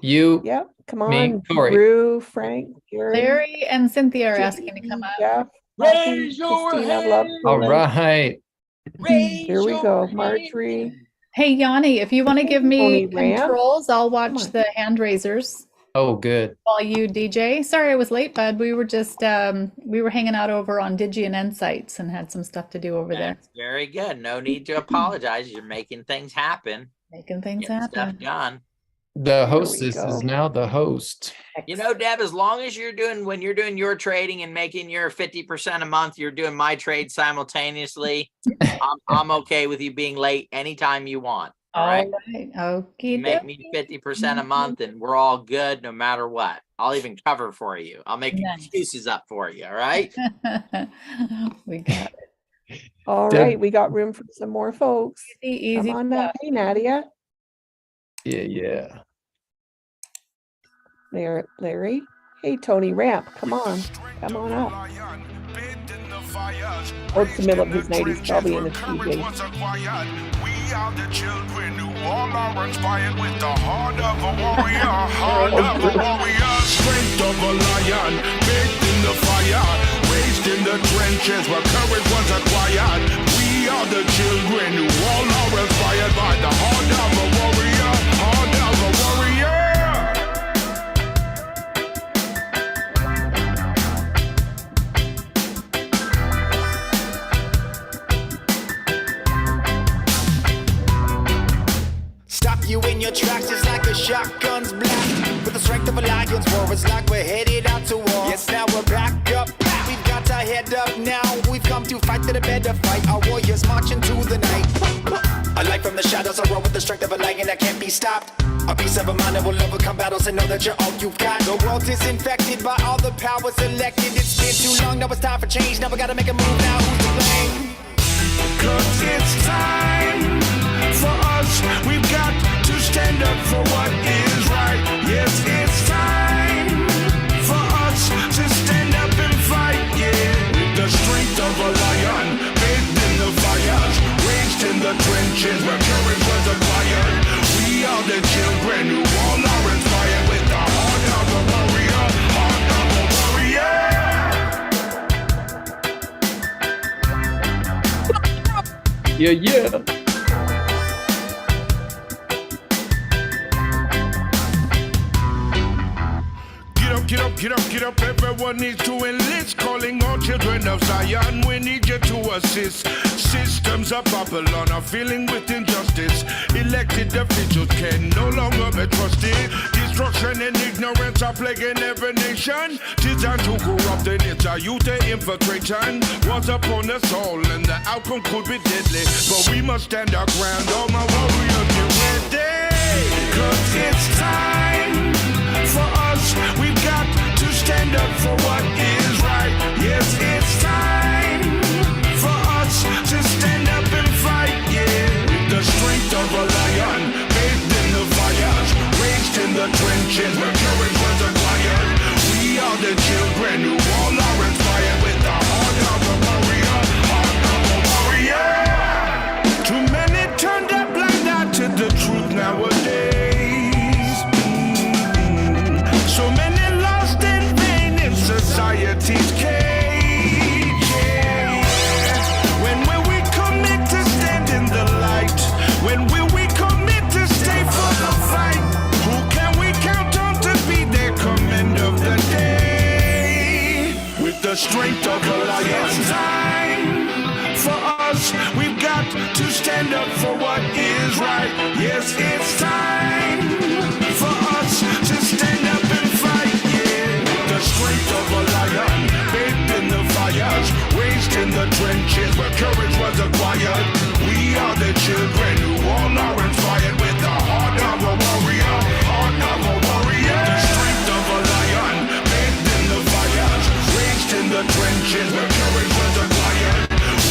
You. Yep. Come Me, on, Corey. Drew, Frank, Gary, Larry and Cynthia are Jimmy, asking to come up. Jeff, Raise Kathy, your Christina, Love, hand. All Roland. right. Raise Here we your go, hand. Marjorie. Hey, Yanni, if you want to give Tony me Ramp. controls, I'll Come watch on. the hand raisers Oh, good. while you DJ. Sorry I was late, bud. We were just we were hanging out over on Digi and Insights and had some stuff to do over there. That's very good. No need to apologize. You're making things happen. Making things Getting stuff happen. done. The we hostess go. is now the host. You know, Deb, as long as when you're doing your trading and making your 50% a month, you're doing my trade simultaneously. I'm okay with you being late anytime you want. All right. Okay. You make me 50% a month and we're all good no matter what. I'll even cover for you. I'll make Nice. excuses up for you. All right. We got it. All Deb- right, we got room for some more folks. Easy Come on stuff. up. Hey, Nadia. Yeah. Larry. Hey, Tony Ramp. Come on up. Oh, it's the middle of his night. He's probably in the PJ. We are the children who all are inspired with the heart of a warrior, heart of a warrior, strength of a lion, baked in the fire, raised in the trenches where courage was acquired. We are the children who all are inspired by the heart of a warrior, heart of a warrior. Stop you in your tracks just like a shotgun's blast. With the strength of a lion's roar, it's like we're headed out to war. Yes, now we're back up. We've got our head up now. We've come to fight to the better fight. Our warriors marching through the night. A light from the shadows, a roar with the strength of a lion that can't be stopped. A piece of a mind that will overcome battles and know that you're all you've got. The world is infected by all the powers elected. It's been too long, now it's time for change. Now we gotta make a move now. Who's to blame? 'Cause it's time for us, we've got to stand up for what is right. Yes, it's time for us to stand up and fight, yeah. With the strength of a lion, bathed in the fires, raised in the trenches where courage was acquired. We are the children who all are inspired with the heart of a warrior, heart of a warrior. Yeah. Get up, get up, get up, everyone needs to enlist. Calling all children of Zion, we need you to assist. Systems of Babylon are feeling with injustice. Elected officials can no longer be trusted. Destruction and ignorance are plaguing every nation. Designed to corrupt and it's our youth infiltration. Was upon us all and the outcome could be deadly. But we must stand our ground, all my warriors get ready. 'Cause it's time for us, we've got to stand up for what is right. Yes, it's time for us to stand up and fight, yeah. With the strength of a lion, bathed in the fires, raised in the trenches where courage was acquired. We are the children who all are inspired with the heart of a warrior, heart of a warrior. Too many turned a blind eye to the truth nowadays. So many lost in vain in society's cage. Yeah. When will we commit to stand in the light? When will we commit to stay for the fight? Who can we count on to be the command of the day? With the strength of a lion. It's time for us, we've got to stand up for what is right. Yes, it's time for us to stand up and fight, yeah. With the strength of a lion, bathed in the fires, raised in the trenches where courage was acquired. We are the children who all are inspired with the heart of a warrior, heart of a warrior. The strength of a lion, bathed in the fires, raised in the trenches where courage was acquired.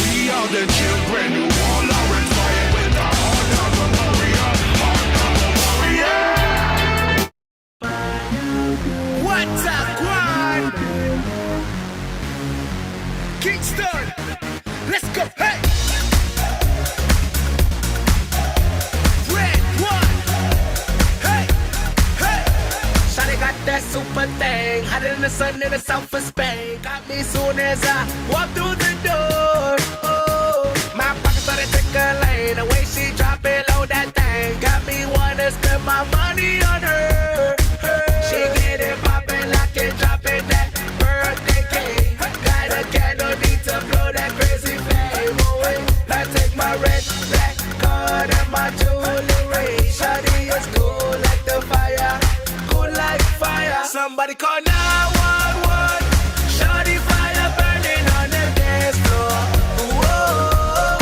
We are the children who all are inspired with the heart of a warrior, heart of a super thing. Hotter than the sun in the south of Spain. Got me soon as I walk through the door. Oh, my pocket started tickling. The way she drop it low, that thing got me wanna spend my money on her. She get it poppin', lock it, drop it, that birthday cake. Got a candle, need to blow that crazy flame away. I take my red, black card and my jewelry. Shawty is cool like the fire, cool like fire. Somebody call 911. Shawty fire burning on the dance floor. Whoa,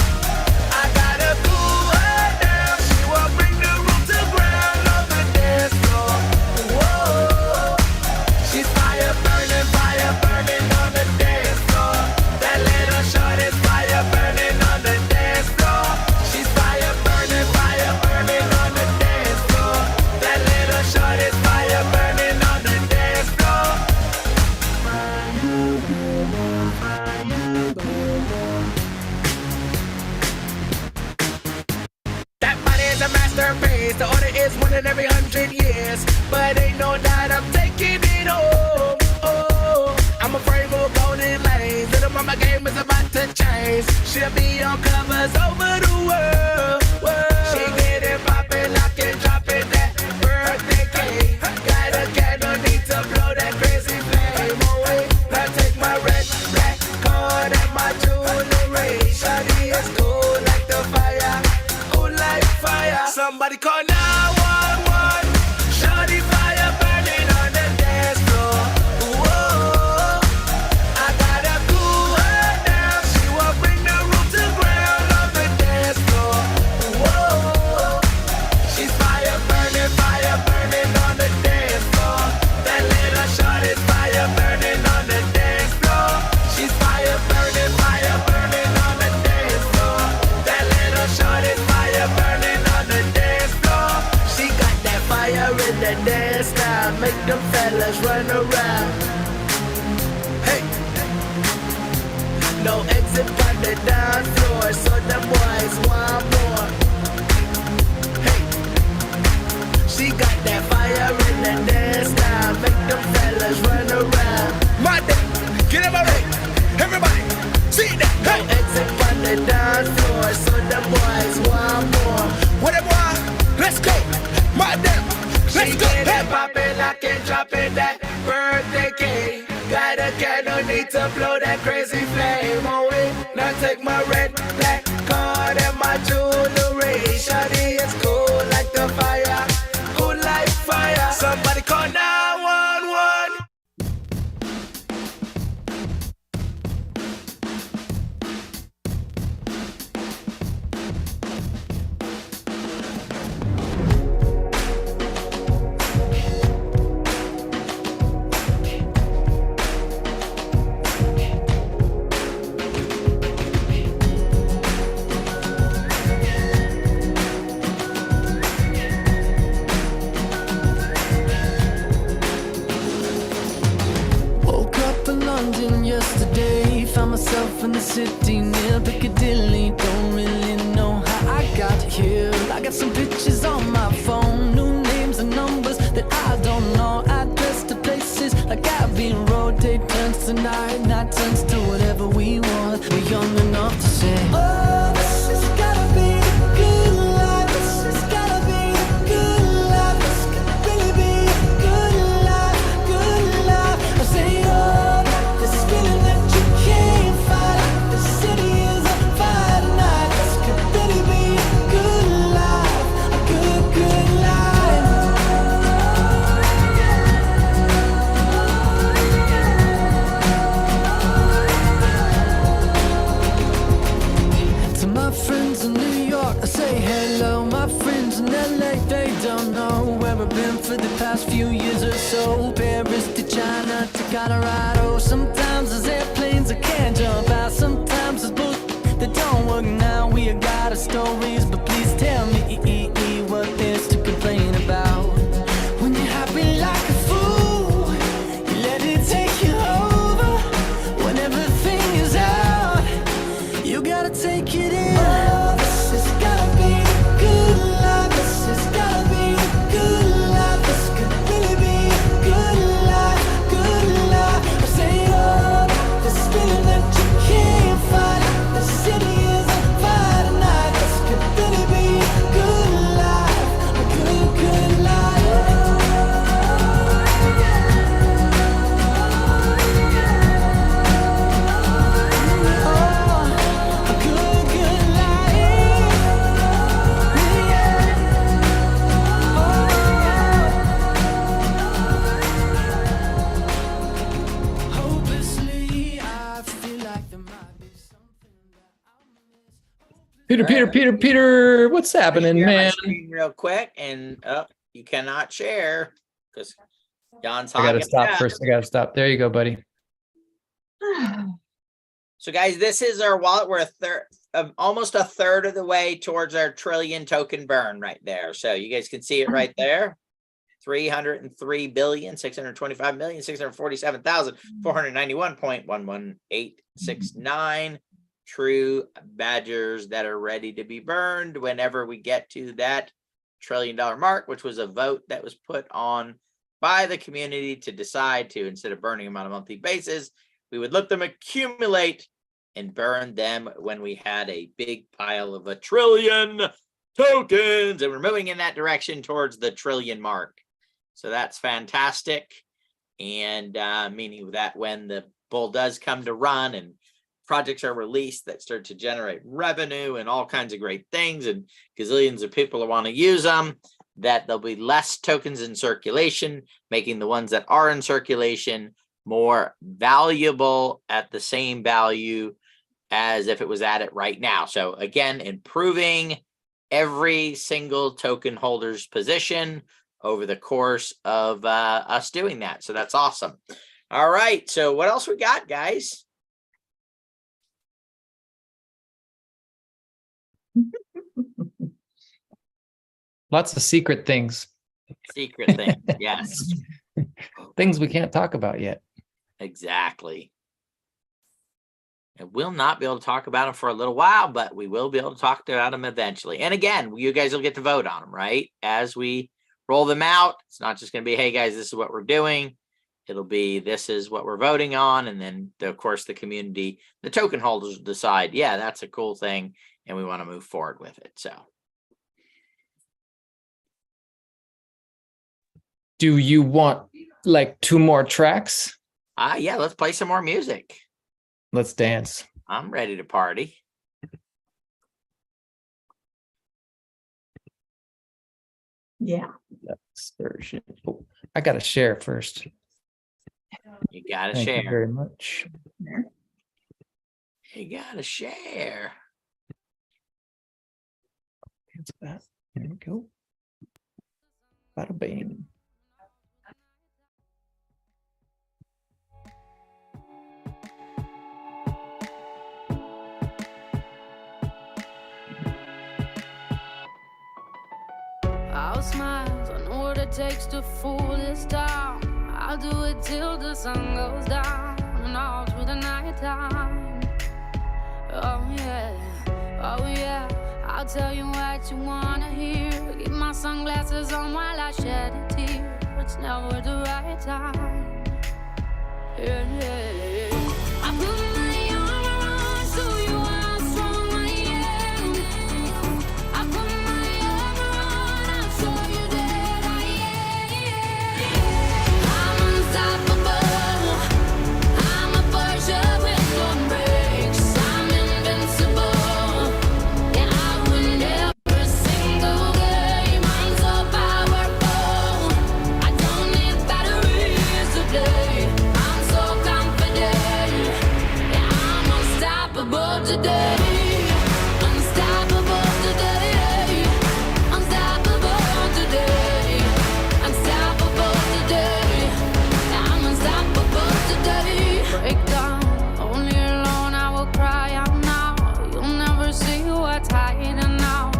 I gotta cool her down. She will bring the room to ground on the dance floor. Whoa, she's fire burning on the dance floor. That little short is fire burning on the dance floor. She's fire burning on the dance floor. That little short is fire burning on the dance floor. That body is a masterpiece. The order is one in every 100 years. But ain't no doubt I'm taking it home. Oh, I'm afraid we'll go in lanes. Little mama game is about to change. She'll be on covers over the world. She get it poppin', lock it, drop it, that birthday cake. Got a candle, need to blow that crazy flame away. Now take my red, black card and my jewelry. Shawty is cool like the fire, cool like fire. Somebody call 911. Shawty fire burning on the dance floor. Whoa, I gotta cool her down. She will bring the room to ground on the dance floor. Whoa, she's fire burning on the dance floor. That little shot is fire burning on the dance floor. She's fire burning on the dance floor. That little shot is fire burning on the dance floor. She got that fire in the dance style, make them fellas run around. Hey, no exit from the dance floor, so them boys want more. Hey, she got that fire in the dance style, make them fellas run around. My day, get up already, everybody, see that. Hey, no exit from the dance floor, so them boys want more. What it want? Let's go, my damn, let's go. Hey, pop it, lock it, drop it, that birthday cake. Got a candle, need to blow that crazy flame away. Now take my red, black card and my jewelry. Shawty is cool like the fire, cool like fire. Somebody call 911. Woke up in London yesterday, found myself in the city near Piccadilly. Don't really know how I got here. I got some pictures on my phone, new names and numbers that I don't know. Address to places like Abbey Road. Day turns to night, night turns to whatever we want. We're young enough to say, oh, this has gotta be the good life. This has gotta be the good life. This could really be a good life, good life. I say, oh, this is feeling that you can't fight. The city is on fire tonight. This could really be a good life, a good, good life. To my friends in New York, I say hello. My friends in LA, they don't know where I've been for the past few years or so. Paris to China to Colorado. Sometimes there's airplanes I can't jump out. Sometimes there's boats that don't work now. We got our stories, but please tell me what there's to complain about. When you're happy like a fool, you let it take you over. When everything is out, you gotta take it in. Oh, this has gotta be the good life. This has gotta be the good life. This could really be a good life. Peter, what's happening, Share my man? screen real quick, and you cannot share because John's I gotta hogging it stop up. first. I gotta stop. There you go, buddy. So, guys, this is our wallet. We're almost a third of the way towards our trillion token burn right there. So you guys can see it right there. 303,625,647,491.11869 true badgers that are ready to be burned whenever we get to that $1 trillion mark, which was a vote that was put on by the community to decide to, instead of burning them on a monthly basis, we would let them accumulate and burn them when we had a big pile of 1 trillion tokens, and we're moving in that direction towards the trillion mark. So that's fantastic. And meaning that when the bull does come to run and projects are released that start to generate revenue and all kinds of great things, and gazillions of people will want to use them, that there'll be less tokens in circulation, making the ones that are in circulation more valuable at the same value as if it was at it right now. So again, improving every single token holder's position over the course of us doing that. So that's awesome. All right. So what else we got, guys? Lots of secret things. Secret things. Yes. Things we can't talk about yet. Exactly. And we'll not be able to talk about them for a little while, but we will be able to talk about them eventually. And again, you guys will get to vote on them, right? As we roll them out, it's not just going to be, hey guys, this is what we're doing. It'll be, this is what we're voting on. And then of course the community, the token holders will decide, yeah, that's a cool thing, and we want to move forward with it. So do you want like 2 more tracks? yeah, let's play some more music. Let's dance. I'm ready to party. Yeah. Version. Oh, I gotta share first. You gotta Thank you share. very much. You gotta share. Cancel that. There we go. Bada bing. I'll smile, I know what it takes to fool this town. I'll do it till the sun goes down and all through the night time. Oh yeah, I'll tell you what you wanna hear. Keep my sunglasses on while I shed a tear. It's never the right time. Yeah. I put my arm around so you how strong I am. I put my arm around, I'll show you that I am. I'm unstoppable. I'm a Porsche with no brakes. I'm invincible. Yeah, I win every single game. I'm so powerful. I don't need batteries to play. I'm so confident. Yeah, I'm unstoppable today. Unstoppable today. Unstoppable today. Unstoppable today. Yeah, I'm unstoppable today. Break down, only alone I will cry out now. You'll never see what's hiding out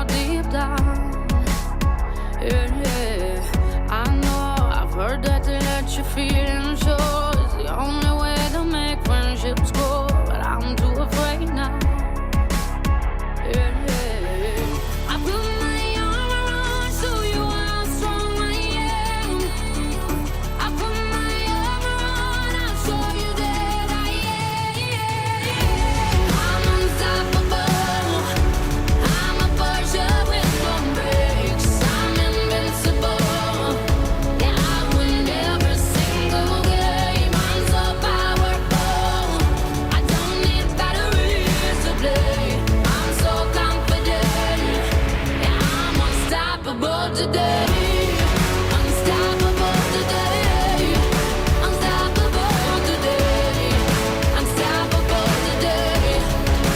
deep down. Yeah. I know, I've heard that to let you feel and show is the only way to make friendships grow, but I'm too afraid now. Yeah. I put my arm around so you how strong I am. I put my arm around, I'll show you that I am. I'm unstoppable. I'm a Porsche with no brakes. I'm invincible. Yeah, I win every single game. I'm so powerful. I don't need batteries to play. I'm so confident. Yeah, I'm unstoppable today. Unstoppable today. Unstoppable today. Unstoppable today.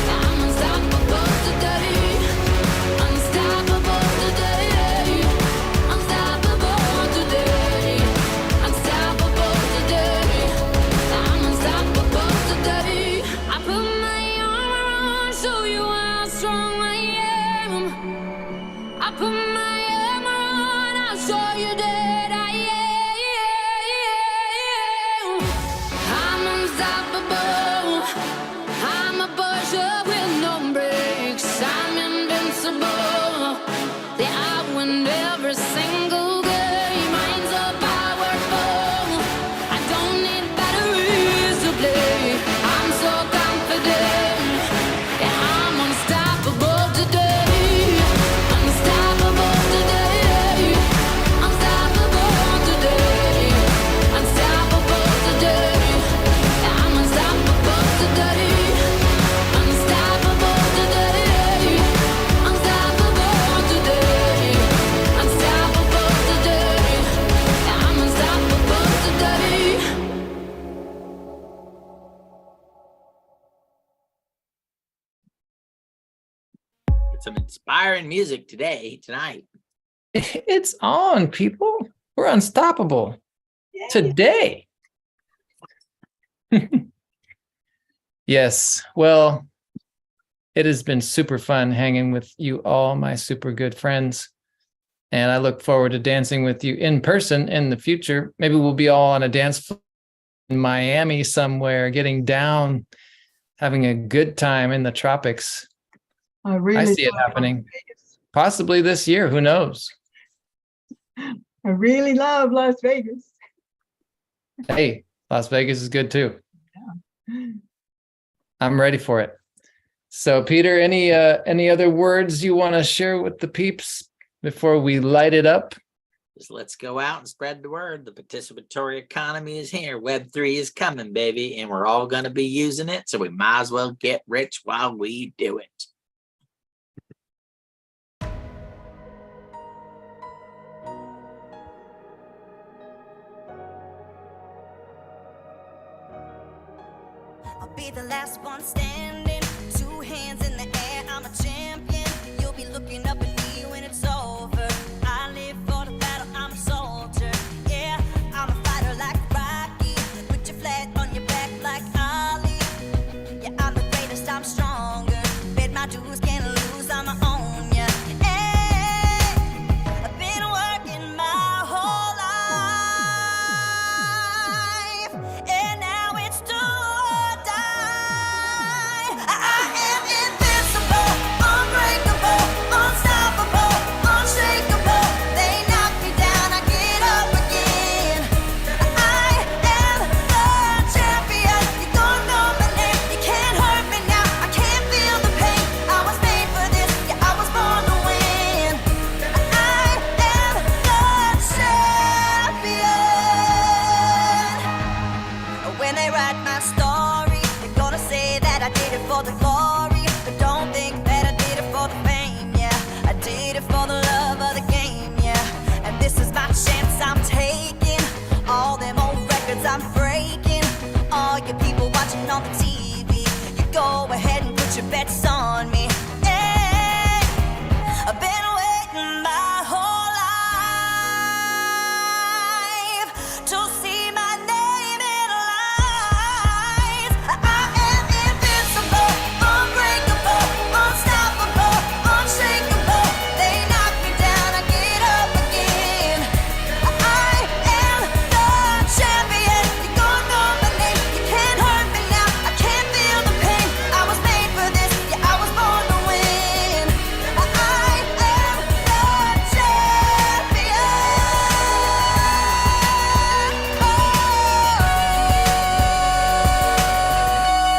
I'm unstoppable Some inspiring music tonight. It's on, people. We're unstoppable today. Yes. Well, it has been super fun hanging with you all, my super good friends. And I look forward to dancing with you in person in the future. Maybe we'll be all on a dance floor in Miami somewhere, getting down, having a good time in the tropics. I really I see it love happening. Las Vegas. Possibly this year. Who knows? I really love Las Vegas. Hey, Las Vegas is good too. Yeah. I'm ready for it. So, Peter, any other words you want to share with the peeps before we light it up? Just let's go out and spread the word. The participatory economy is here. Web3 is coming, baby, and we're all going to be using it. So we might as well get rich while we do it. I'll be the last one standing, 2 hands in the air, I'm a champion. You'll be looking up at me when it's over. I live for the battle, I'm a soldier. Yeah, I'm a fighter like Rocky. Put your flag on your back like Ali. Yeah, I'm the greatest, I'm stronger. Bet my dues, can't lose, I'm my own, yeah. Hey, I've been working my whole life, and now it's do or die. I am invincible, unbreakable, unstoppable, unshakable. They knock me down, I get up again. I am the champion. You don't know my name, you can't hurt me now. I can't feel the pain. I was made for this, yeah, I was born to win. I am the champion. When they write my story, they're gonna say that I did it for the glory. But don't think that I did it for the fame, yeah. I did it for the love of the game, yeah. And this is my chance I'm taking. All them old records I'm breaking. All you people watching on the TV, you go ahead and put your bets on me. Hey, I've been waiting my whole life to see my name in lights. I am invincible, unbreakable, unstoppable, unshakable. They knock me down, I get up again. I am the champion. You gon' know my name, you can't hurt me now. I can't feel the pain. I was made for this, yeah, I was born to win. I am the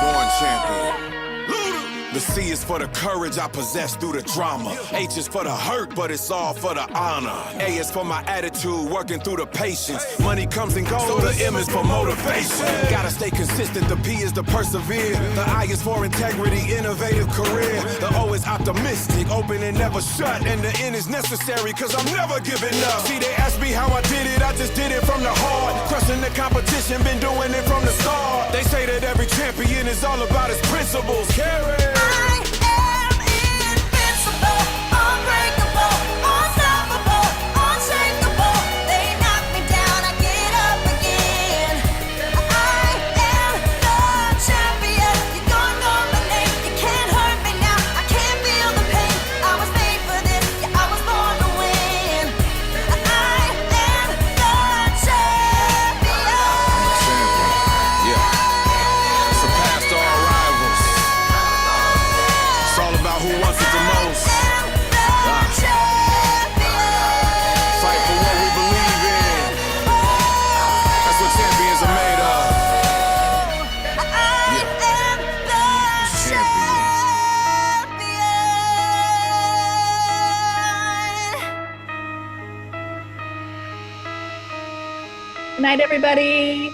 Born champion. The C is for the courage I possess through the drama. H is for the hurt, but it's all for the honor. A is for my attitude, working through the patience. Money comes and goes, so the M is for motivation. Gotta stay consistent, the P is to persevere. The I is for integrity, innovative career. The O is optimistic, open and never shut. And the N is necessary, cause I'm never giving up. See, they ask me how I did it, I just did it from the heart. Crushing the competition, been doing it from the start. They say that every champion is all about his principles. Carry. I am invincible, unbreakable, unstoppable, unshakable. They knock me down, I get up again. I am the champion. You don't know my name, you can't hurt me now. I can't feel the pain. I was made for this, yeah, I was born to win. I am the champion. Yeah. Surpassed all rivals. It's all about who wants it the most. Fight for what we believe in. That's what champions are made of. Yeah. Champion. Good night, everybody.